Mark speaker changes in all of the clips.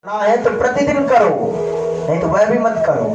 Speaker 1: ना है तो प्रतिदिन करो, नहीं तो वह भी मत करो।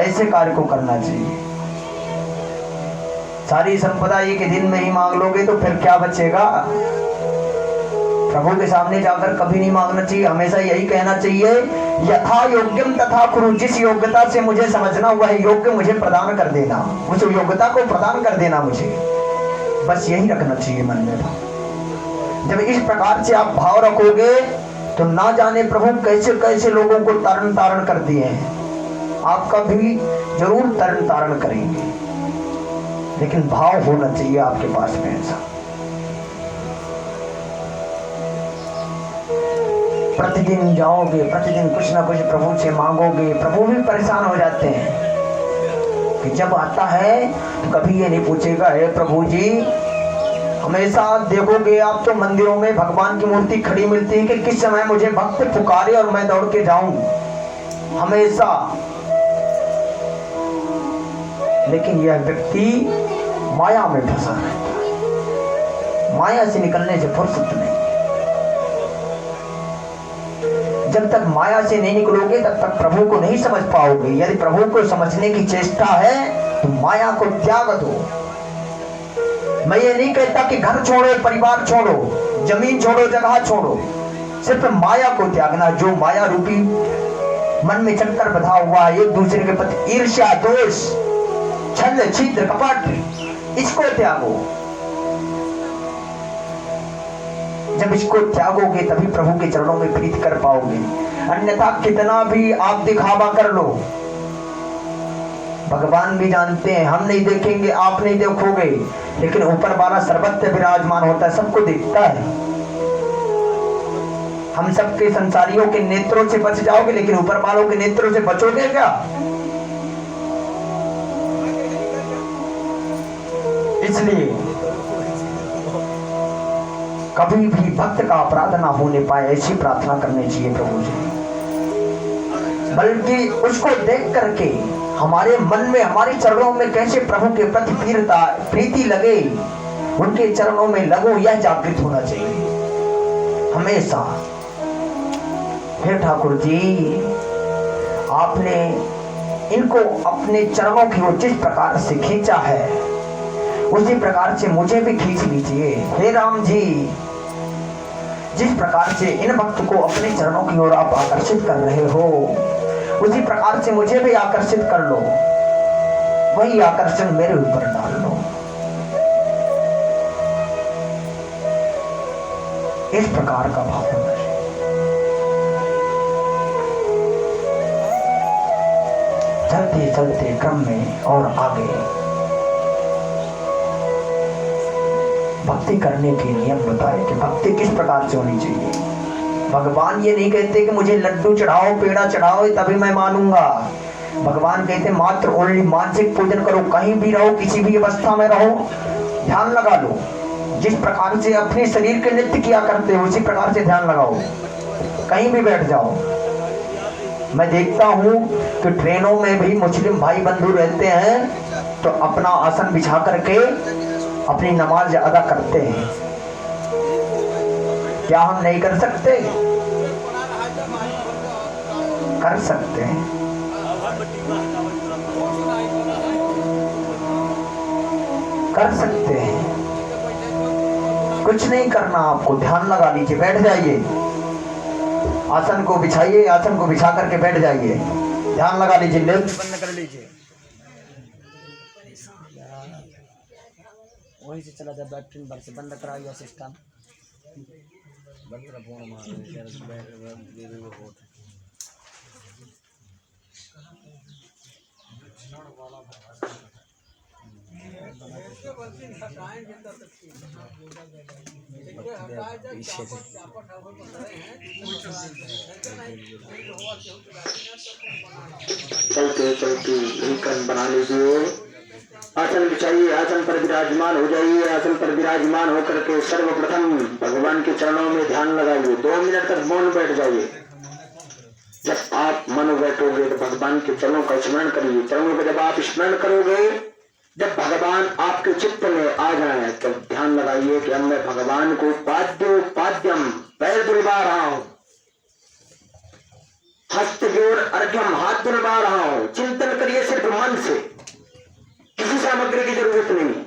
Speaker 1: ऐसे कार्य को करना चाहिए। सारी संपदा एक दिन में ही मांग लोगे तो फिर क्या बचेगा। प्रभु के सामने जाकर कभी नहीं मांगना चाहिए, हमेशा यही कहना चाहिए, यथा योग्यम तथा कुरु। जिस योग्यता से मुझे समझना वह योग्य मुझे प्रदान कर देना, उस योग्यता को प्रदान कर देना मुझे, बस यही रखना चाहिए मन में। जब इस प्रकार से आप भाव रखोगे तो ना जाने प्रभु कैसे कैसे लोगों को तरण तारण कर दिए हैं, आपका भी जरूर तरण तारण करेंगे, लेकिन भाव होना चाहिए आपके पास में ऐसा। प्रतिदिन जाओगे, प्रतिदिन कुछ ना कुछ प्रभु से मांगोगे, प्रभु भी परेशान हो जाते हैं कि जब आता है तो कभी ये नहीं पूछेगा, हे प्रभु जी हमेशा देखोगे आप तो मंदिरों में भगवान की मूर्ति खड़ी मिलती है कि किस समय मुझे भक्त पुकारे और मैं दौड़ के जाऊं, हमेशा। लेकिन यह व्यक्ति माया में फंसा रहता है, माया से निकलने से फुर्सत नहीं। जब तक माया से नहीं निकलोगे तब तक प्रभु को नहीं समझ पाओगे। यदि प्रभु को समझने की चेष्टा है तो माया को त्याग दो। मैं ये नहीं कहता कि घर छोड़ो, परिवार छोड़ो, जमीन छोड़ो, जगह छोड़ो, सिर्फ माया को त्यागना। जो माया रूपी मन में चक्कर बंधा हुआ है, एक दूसरे के प्रति ईर्ष्या, दोष, छल, छिद्र, कपट, इसको त्यागो। जब इसको त्यागोगे तभी प्रभु के चरणों में प्रीत कर पाओगे। अन्यथा कितना भी आप दिखावा कर लो, भगवान भी जानते हैं, हम नहीं देखेंगे, आप नहीं देखोगे, लेकिन ऊपर वाला सर्वत्र विराजमान होता है, सबको देखता है। हम सबके संसारियों के नेत्रों से बच जाओगे, लेकिन ऊपर वालों के नेत्रों से बचोगे क्या? इसलिए कभी भी भक्त का अपराध ना होने पाए ऐसी प्रार्थना करनी चाहिए प्रभु से। बल्कि उसको देख करके हमारे मन में, हमारे चरणों में कैसे प्रभु के प्रति प्रीति लगे, उनके चरणों में लगो, यह जागृत होना चाहिए हमेशा। हे ठाकुर जी, आपने इनको अपने चरणों की ओर जिस प्रकार से खींचा है उसी प्रकार से मुझे भी खींच लीजिए। हे राम जी, जिस प्रकार से इन भक्त को अपने चरणों की ओर आप आकर्षित कर रहे हो उसी प्रकार से मुझे भी आकर्षित कर लो, वही आकर्षण मेरे ऊपर डाल लो। इस प्रकार का भाव होना चाहिए। चलते चलते क्रम में और आगे भक्ति करने के नियम बताए कि भक्ति किस प्रकार से होनी चाहिए। भगवान ये नहीं कहते कि मुझे लड्डू चढ़ाओ, पेड़ा चढ़ाओ तभी मैं मानूंगा। भगवान कहते मात्र ओनली मानसिक पूजन करो, कहीं भी रहो, किसी भी अवस्था में रहो, ध्यान लगा लो। जिस प्रकार से अपने शरीर के नृत्य किया करते हो उसी प्रकार से ध्यान लगाओ, कहीं भी बैठ जाओ। मैं देखता हूँ कि ट्रेनों में भी मुस्लिम भाई बंधु रहते हैं तो अपना आसन बिछा करके अपनी नमाज अदा करते हैं। क्या हम नहीं कर सकते? कर सकते हैं। कर सकते हैं, कुछ नहीं करना, आपको ध्यान लगा लीजिए, बैठ जाइए, आसन को बिछाइए, आसन को बिछा करके बैठ जाइए, ध्यान लगा लीजिए, नेत्र बंद कर लीजिए।
Speaker 2: वहीं से चला जाए, बैटरी भर से बंद कराइए सिस्टम बंद कर फोन मार
Speaker 3: चलते चलते रिकन बना लीजिए, आसन बिछाइए, आसन पर विराजमान हो जाइए। आसन पर विराजमान होकर के सर्वप्रथम भगवान के चरणों में ध्यान लगाइए। 2 मिनट तक मौन बैठ जाइए। जब आप मन बैठोगे तो भगवान के चरणों का स्मरण करिए। चरणों का जब आप स्मरण करोगे जब भगवान आपके चित्त में आ जाए तो ध्यान लगाइए कि अब मैं भगवान को पाद्यम पैर धुलवा रहा हूं, हस्त जोड़ अर्घ्यम हाथ धुलवा रहा हूं। चिंतन करिए सिर्फ मन से, किसी सामग्री की जरूरत नहीं।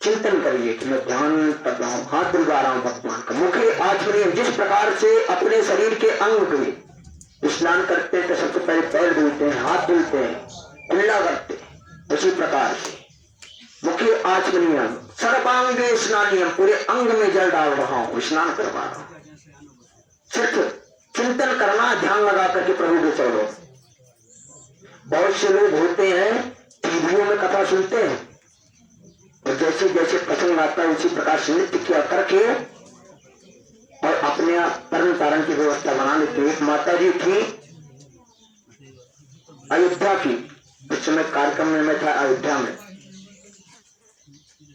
Speaker 3: चिंतन करिए कि मैं ध्यान कर रहा हूं, हाथ धुलवा रहा हूं भगवान का। मुखे आचमनीय, जिस प्रकार से अपने शरीर के अंग के स्नान करते हैं तो सबसे पहले पैर धुलते हैं, हाथ धुलते हैं, कुल्ला करते हैं, उसी प्रकार से मुखे आचमनीय सर्वांगे स्नानियम, पूरे अंग में जल डाल रहा हूं, स्नान करवा रहा हूं। सिर्फ चिंतन करना, ध्यान लगा करके प्रभु के चरणों। बहुत से लोग होते हैं टीवियों में कथा सुनते हैं और जैसे जैसे प्रसंग आता है उसी प्रकार से नृत्य किया करके और अपने तरण तारण की व्यवस्था बना लेते। एक माता जी थी अयोध्या की, उस समय कार्यक्रम में मैं था अयोध्या में,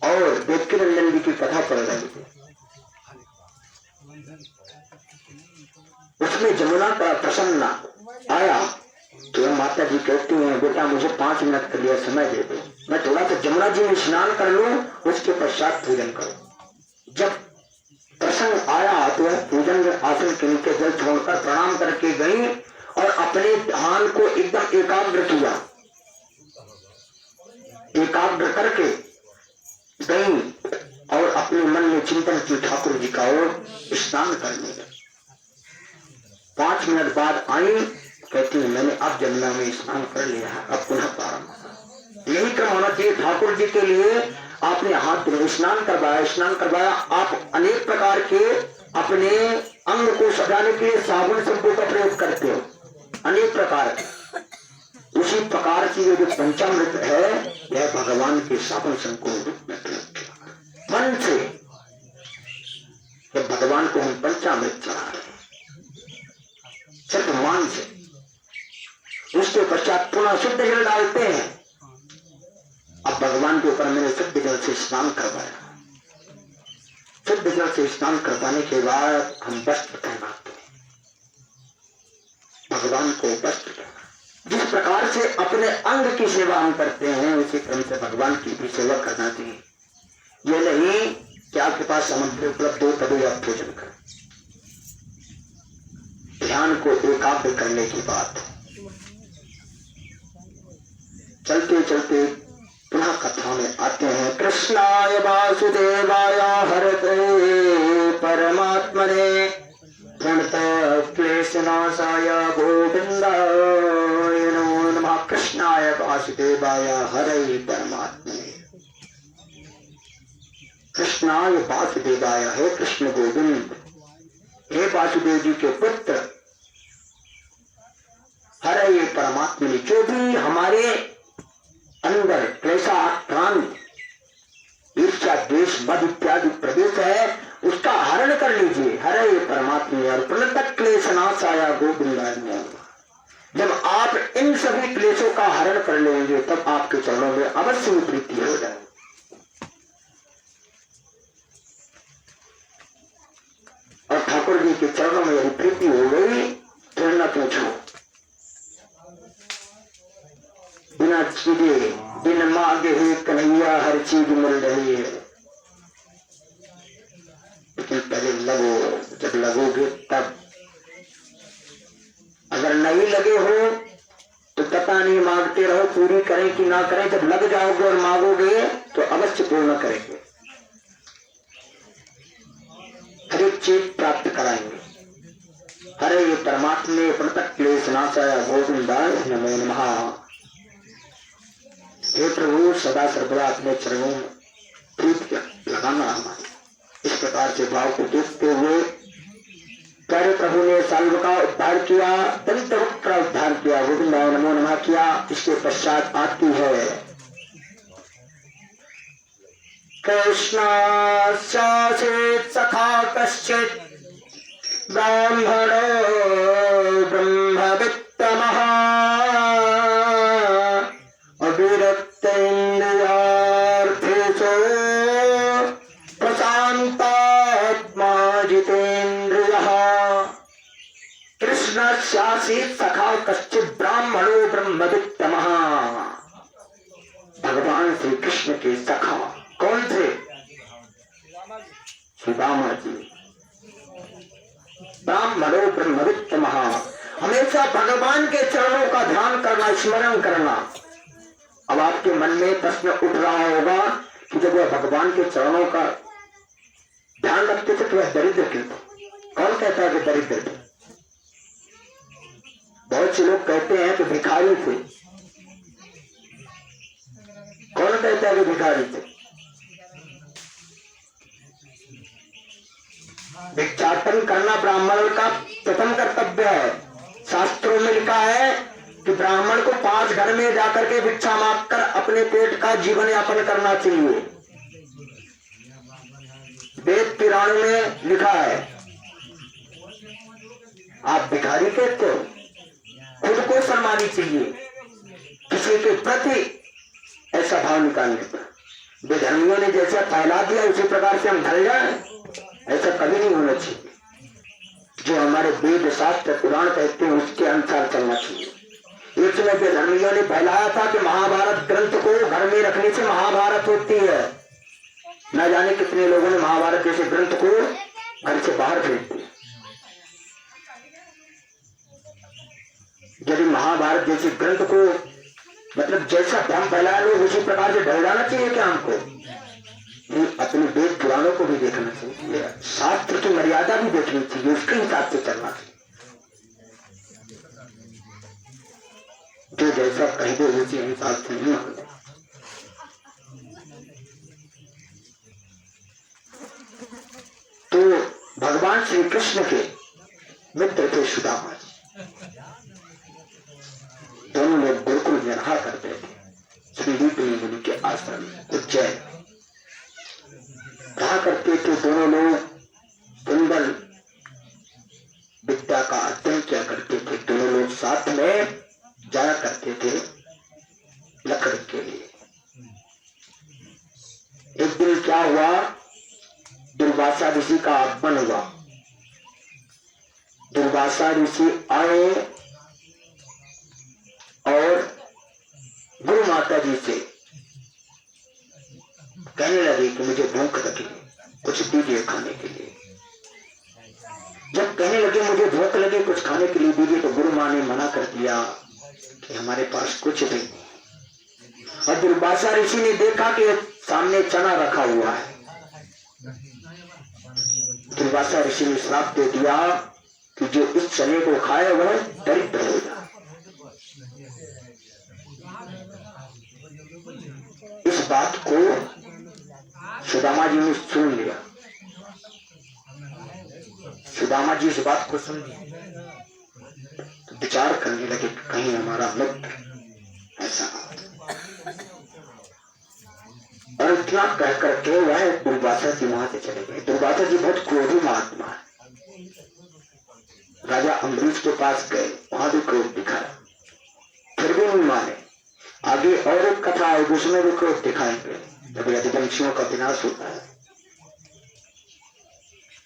Speaker 3: और देवकी नंदन जी की कथा पढ़ रही थी। उसमें जमुना का प्रसन्न आया तो माता जी कहती हैं, बेटा मुझे 5 मिनट के लिए समय दे दो, मैं थोड़ा सा जमुना जी में स्नान कर लूं, उसके पश्चात पूजन करूं। जब प्रसंग आया तो पूजन में आसन के नीचे जल छोड़कर प्रणाम करके गई और अपने ध्यान को एकदम एकाग्र किया, एकाग्र करके गई और अपने मन में चिंतन की ठाकुर जी का और स्नान करने गई। 5 मिनट बाद आई, कहती है मैंने अब जमुना में स्नान कर लिया है, अब पुनः प्रारंभ। यही क्रम होना चाहिए ठाकुर जी के लिए। आपने हाथ स्नान करवाया, आप अनेक प्रकार के अपने अंग को सजाने के लिए साबुन शैम्पू का प्रयोग करते हो, अनेक प्रकार के। उसी प्रकार की जो पंचामृत है यह भगवान के साबुन शैम्पू रूप में प्रयोग किया। मन से जब भगवान को हम पंचामृत चढ़ा रहे हैं सिर्फ मान से, उसके पश्चात पुनः शुद्ध जल डालते हैं। अब भगवान के ऊपर मैंने शुद्ध जल से स्नान करवाया। शुद्ध जल से स्नान करवाने के बाद हम वस्त्र पहनाते हैं, भगवान को वस्त्र पहना। जिस प्रकार से अपने अंग की सेवा हम करते हैं उसी क्रम से भगवान की भी सेवा करना चाहिए। ये नहीं कि आपके पास सामग्री उपलब्ध हो तभी आप पूजन करें। ध्यान को एकाग्र करने की बात। चलते चलते पुनः कथा में आते हैं। कृष्णाय वासुदेवाय हरते परमात्मने प्रणत क्लेशनाशाय गोविंदाय नमो नमः। कृष्णाय वासुदेवाय हरे परमात्मने। कृष्णाय वासुदेवाय, हे कृष्ण गोविंद, हे वासुदेव जी के पुत्र, हरे परमात्मा, जो भी हमारे अंदर क्लेशाक्रांत ईर्ष्या द्वेष मद इत्यादि प्रवेश है उसका हरण कर लीजिए। हरे परमात्मा और प्रणत क्लेशनाशाय गोविंदाय नमः। जब आप इन सभी क्लेशों का हरण कर लेंगे तब आपके चरणों में अवश्य ही प्रीति हो जाएगी। और ठाकुर जी के चरणों में यदि प्रीति हो गई तो न पूछो, बिना चीजे बिन मांगे ही कन्हैया हर चीज मिल रही है। लेकिन पहले लगो, जब लगोगे तब। अगर नहीं लगे हो तो पता नहीं, मांगते रहो, पूरी करें कि ना करें। जब लग जाओगे और मांगोगे तो अवश्य पूर्ण करेंगे, हर एक चीज प्राप्त कराएंगे। हरे परमात्मे प्रणत क्लेशनाशाय गोविंदाय नमो नमः। हे प्रभु, सदा सर्वदा अपने चरणों में प्रीति लगाना हमारे। इस प्रकार से भाव को देखते हुए प्यारे प्रभु ने साल्व का उद्धार किया, दलित वक्त का उद्धार किया, गोविंदाय नमो नमः किया। इसके पश्चात आती है कृष्णास्यासीत् सखा कश्चित् ब्राह्मणो ब्रह्मवित्तमः अविरक्तेन्द्रियार्थेषु प्रशान्तात्मा जितेन्द्रियः। कृष्णास्यासीत् सखा कश्चित् ब्राह्मणो ब्रह्मवित्तमः। भगवान श्री कृष्ण के सखा कौन थे? सुदामा जी। ब्राह्मणो ब्रह्मवित्त महा, हमेशा भगवान के चरणों का ध्यान करना, स्मरण करना। अब आपके मन में प्रश्न उठ रहा होगा कि जब वह भगवान के चरणों का ध्यान रखते थे तो वह दरिद्र क्यों थे? कौन कहता है कि दरिद्र थे? बहुत से लोग कहते हैं कि भिखारी थे। कौन कहता है कि भिखारी थे? भिक्षाटन करना ब्राह्मण का प्रथम कर्तव्य है। शास्त्रों में लिखा है कि ब्राह्मण को 5 घर में जाकर के भिक्षा मांगकर अपने पेट का जीवन यापन करना चाहिए। वेद पुराण में लिखा है। आप भिखारी कहते हो? खुद को सम्मानित चाहिए, किसी के प्रति ऐसा भाव निकालने पर। बेधर्मियों ने जैसा फैला दिया उसी प्रकार से हम ढल जाए, ऐसा कभी नहीं होना चाहिए। जो हमारे वेद शास्त्र पुराण कहते हैं उसके अनुसार चलना चाहिए। एक समय बेधर्मियों ने फैलाया था कि महाभारत ग्रंथ को घर में रखने से महाभारत होती है। न जाने कितने लोगों ने महाभारत जैसे ग्रंथ को घर से बाहर भेज दिया। यदि महाभारत जैसे ग्रंथ को मतलब जैसा भ्रम फैलाया लोग उसी प्रकार से ढल जाना चाहिए क्या हमको? अपने वेद पुराणों को भी देखना चाहिए, शास्त्र की मर्यादा भी देखनी चाहिए, उसके हिसाब से चलना चाहिए। जो जैसा कह दे उसी हिसाब से नहीं होगा। तो भगवान श्री कृष्ण के मित्र थे सुदामा जी। दोनों लोग बिल्कुल विवाह करते थे श्री मुनि के आश्रम में उज्जैन कहा करते थे। दोनों लोग सुंदर विद्या का अध्ययन किया करते थे। दोनों लोग साथ में जाया करते थे लकड़ी के लिए। एक दिन क्या हुआ, दुर्वासा ऋषि का आगमन हुआ। दुर्वासा ऋषि आए और गुरु माता जी से कहने लगे कि मुझे भूख लगी, कुछ दीजिए खाने के लिए। जब कहने लगे मुझे भूख लगी, कुछ खाने के लिए दीजिए, तो गुरु माँ ने मना कर दिया कि हमारे पास कुछ भी नहीं। और दुर्वासा ऋषि ने देखा कि सामने चना रखा हुआ है। दुर्वासा ऋषि ने श्राप दे दिया कि जो इस चने को खाए वह दरिद्र होगा। इस बात को सुदामा जी ने सुन लिया। सुदामा जी इस बात को सुन लिया तो विचार करने लगे कि कहीं हमारा मित्र ऐसा। और इतना कह करके वह दुर्वासा जी वहां से चले गए। दुर्वासा जी बहुत क्रोधी महात्मा है। राजा अम्बरीश के पास गए, वहां भी क्रोध दिखाया, फिर भी नहीं माने। आगे और एक कथा है जिसमें भी क्रोध दिखाएंगे। जब यदुवंशियों का विनाश होता है